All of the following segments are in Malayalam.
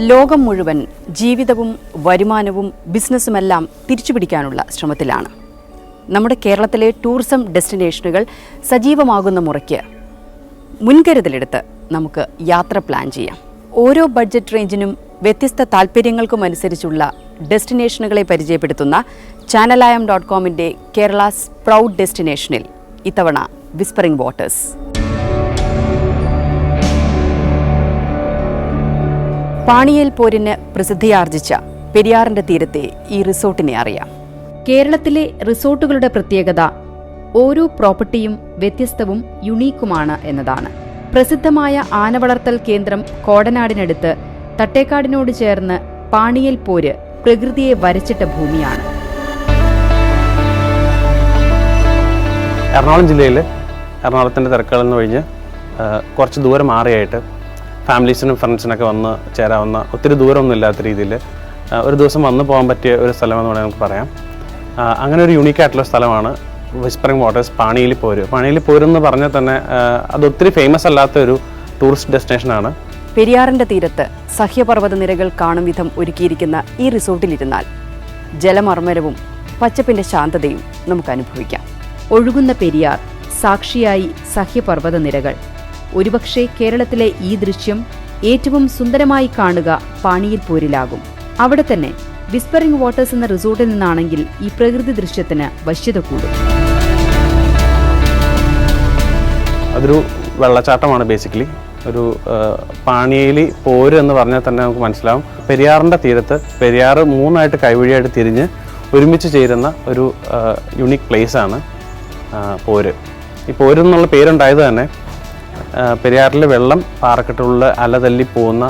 ലോകം മുഴുവൻ ജീവിതവും വരുമാനവും ബിസിനസ്സുമെല്ലാം തിരിച്ചുപിടിക്കാനുള്ള ശ്രമത്തിലാണ്. നമ്മുടെ കേരളത്തിലെ ടൂറിസം ഡെസ്റ്റിനേഷനുകൾ സജീവമാകുന്ന മുറയ്ക്ക് മുൻകരുതലെടുത്ത് നമുക്ക് യാത്ര പ്ലാൻ ചെയ്യാം. ഓരോ ബഡ്ജറ്റ് റേഞ്ചിനും വ്യത്യസ്ത താൽപ്പര്യങ്ങൾക്കും അനുസരിച്ചുള്ള ഡെസ്റ്റിനേഷനുകളെ പരിചയപ്പെടുത്തുന്ന channeliam.comന്റെ കേരളാസ് പ്രൗഡ് ഡെസ്റ്റിനേഷനിൽ ഇത്തവണ വിസ്പറിംഗ് വാട്ടേഴ്സ്. പാണിയേൽ പോരിന് പ്രസിദ്ധിയാർജിച്ച പെരിയാറിന്റെ തീരത്തെ ഈ റിസോർട്ടിനെ അറിയാം. കേരളത്തിലെ റിസോർട്ടുകളുടെ പ്രത്യേകത ഓരോ പ്രോപ്പർട്ടിയും വ്യത്യസ്തവും യുണീക്കുമാണ് എന്നതാണ്. പ്രസിദ്ധമായ ആനവളർത്തൽ കേന്ദ്രം കോടനാടിനടുത്ത് തട്ടേക്കാടിനോട് ചേർന്ന് പാണിയേൽ പോര് പ്രകൃതിയെ വരച്ചിട്ട ഭൂമിയാണ്. എറണാകുളം ജില്ലയിൽ എറണാകുളത്തിൻ്റെ തിരക്കുകളിൽ നിന്ന് കഴിഞ്ഞ് കുറച്ച് ദൂരം മാറിയായിട്ട് ഫാമിലീസിനും ഫ്രണ്ട്സിനൊക്കെ വന്ന് ചേരാവുന്ന ഒത്തിരി ദൂരമൊന്നും ഇല്ലാത്ത രീതിയിൽ ഒരു ദിവസം വന്നു പോകാൻ പറ്റിയ ഒരു സ്ഥലമെന്ന് വേണമെങ്കിൽ നമുക്ക് പറയാം. അങ്ങനെ ഒരു യുണീക്കായിട്ടുള്ള സ്ഥലമാണ് വിസ്പറിംഗ് വാട്ടേഴ്സ് പാണിയേലി പോര്. പാണിയേലി പോരെന്ന് പറഞ്ഞാൽ തന്നെ അതൊത്തിരി ഫേമസ് അല്ലാത്ത ഒരു ടൂറിസ്റ്റ് ഡെസ്റ്റിനേഷനാണ്. പെരിയാറിന്റെ തീരത്ത് സഹ്യപർവ്വത നിരകൾ കാണും വിധം ഒരുക്കിയിരിക്കുന്ന ഈ റിസോർട്ടിലിരുന്നാൽ ജലമർമ്മരവും പച്ചപ്പിന്റെ ശാന്തതയും നമുക്ക് അനുഭവിക്കാം. ഒഴുകുന്ന പെരിയാർ, സാക്ഷിയായി സഹ്യപർവ്വത നിരകൾ. ഒരുപക്ഷെ കേരളത്തിലെ ഈ ദൃശ്യം ഏറ്റവും സുന്ദരമായി കാണുക പാണിയേൽ പോരിലാകും. അവിടെ തന്നെ വിസ്പറിംഗ് വാട്ടേഴ്സ് എന്ന റിസോർട്ടിൽ നിന്നാണെങ്കിൽ ഈ പ്രകൃതി ദൃശ്യത്തിന് വശ്യത കൂടും. അതൊരു വെള്ളച്ചാട്ടമാണ് ബേസിക്കലി. ഒരു പാണിയേലി പോര് എന്ന് പറഞ്ഞാൽ തന്നെ നമുക്ക് മനസ്സിലാവും. പെരിയാറിൻ്റെ തീരത്ത് പെരിയാർ മൂന്നായിട്ട് കൈവഴിയായിട്ട് തിരിഞ്ഞ് ഒരുമിച്ച് ചേരുന്ന ഒരു യുണീക്ക് പ്ലേസാണ് പോര്. ഈ പോര് എന്നുള്ള പേരുണ്ടായത് തന്നെ പെരിയാറിലെ വെള്ളം പാറക്കെട്ടുള്ള അലതല്ലി പോകുന്ന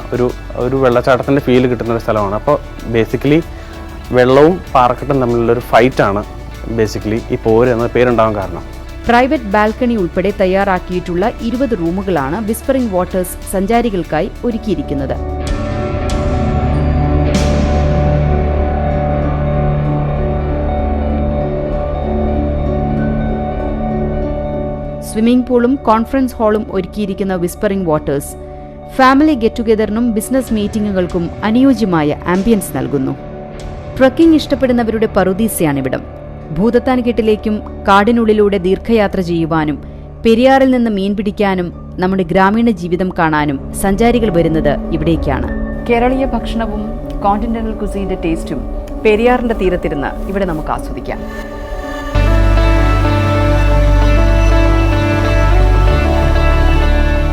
ഒരു വെള്ളച്ചാട്ടത്തിൻ്റെ ഫീൽ കിട്ടുന്ന ഒരു സ്ഥലമാണ്. അപ്പോൾ ബേസിക്കലി വെള്ളവും പാറക്കെട്ടും തമ്മിലുള്ളൊരു ഫൈറ്റാണ് ബേസിക്കലി ഈ പോര് എന്ന പേരുണ്ടാകാൻ കാരണം. പ്രൈവറ്റ് ബാൽക്കണി ഉൾപ്പെടെ തയ്യാറാക്കിയിട്ടുള്ള 20 റൂമുകളാണ് വിസ്പറിംഗ് വാട്ടേഴ്സ് സഞ്ചാരികൾക്കായി ഒരുക്കിയിരിക്കുന്നത്. സ്വിമ്മിംഗ് പൂളും കോൺഫറൻസ് ഹാളും ഒരുക്കിയിരിക്കുന്ന വിസ്പറിംഗ് വാട്ടേഴ്സ് ഫാമിലി ഗെറ്റ് ടുഗെദറിനും ബിസിനസ് മീറ്റിംഗുകൾക്കും അനുയോജ്യമായ ആംബിയൻസ് നൽകുന്നു. ട്രക്കിംഗ് ഇഷ്ടപ്പെടുന്നവരുടെ പറുദീസയാണിവിടം. ഭൂതത്താൻകെട്ടിലേക്കും കാടിനുള്ളിലൂടെ ദീർഘയാത്ര ചെയ്യുവാനും പെരിയാറിൽ നിന്ന് മീൻ പിടിക്കാനും നമ്മുടെ ഗ്രാമീണ ജീവിതം കാണാനും സഞ്ചാരികൾ വരുന്നത് ഇവിടേക്കാണ്. കേരളീയ ഭക്ഷണവും കോണ്ടിനെന്റൽ കുസീന്റെ ടേസ്റ്റും പെരിയാറിന്റെ തീരത്തിരുന്ന് ഇവിടെ നമുക്ക് ആസ്വദിക്കാം.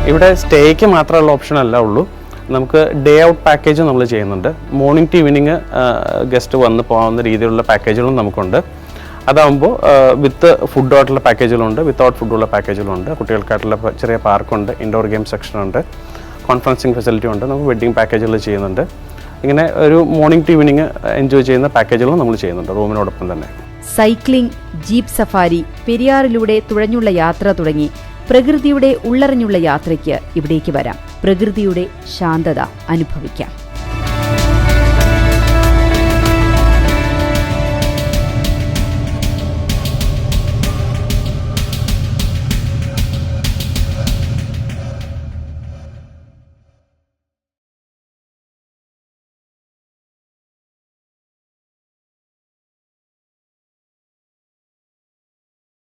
ഇവിടെ സ്റ്റേക്ക് മാത്രമുള്ള ഓപ്ഷൻ അല്ല ഉള്ളൂ. നമുക്ക് ഡേ ഔട്ട് പാക്കേജ് നമ്മൾ ചെയ്യുന്നുണ്ട്. മോർണിംഗ് ടു ഈവനിങ് ഗസ്റ്റ് വന്ന് പോകാവുന്ന രീതിയിലുള്ള പാക്കേജുകളും നമുക്കുണ്ട്. അതാകുമ്പോൾ വിത്ത് ഫുഡായിട്ടുള്ള പാക്കേജുകളുണ്ട്, വിത്തൗട്ട് ഫുഡുള്ള പാക്കേജുകളുണ്ട്. കുട്ടികൾക്കായിട്ടുള്ള ചെറിയ പാർക്കുണ്ട്, ഇൻഡോർ ഗെയിം സെക്ഷനുണ്ട്, കോൺഫറൻസിങ് ഫെസിലിറ്റി ഉണ്ട്. നമുക്ക് വെഡ്ഡിംഗ് പാക്കേജുകൾ ചെയ്യുന്നുണ്ട്. ഇങ്ങനെ ഒരു മോർണിംഗ് ടു ഈവനിങ് എൻജോയ് ചെയ്യുന്ന പാക്കേജുകളും നമ്മൾ ചെയ്യുന്നുണ്ട് റൂമിനോടൊപ്പം തന്നെ. സൈക്ലിംഗ്, ജീപ്പ് സഫാരി, പെരിയാറിലൂടെ തുഴഞ്ഞുള്ള യാത്ര തുടങ്ങി പ്രകൃതിയുടെ ഉള്ളറിഞ്ഞുള്ള യാത്രയ്ക്ക് ഇവിടേക്ക് വരാം. പ്രകൃതിയുടെ ശാന്തത അനുഭവിക്കാം.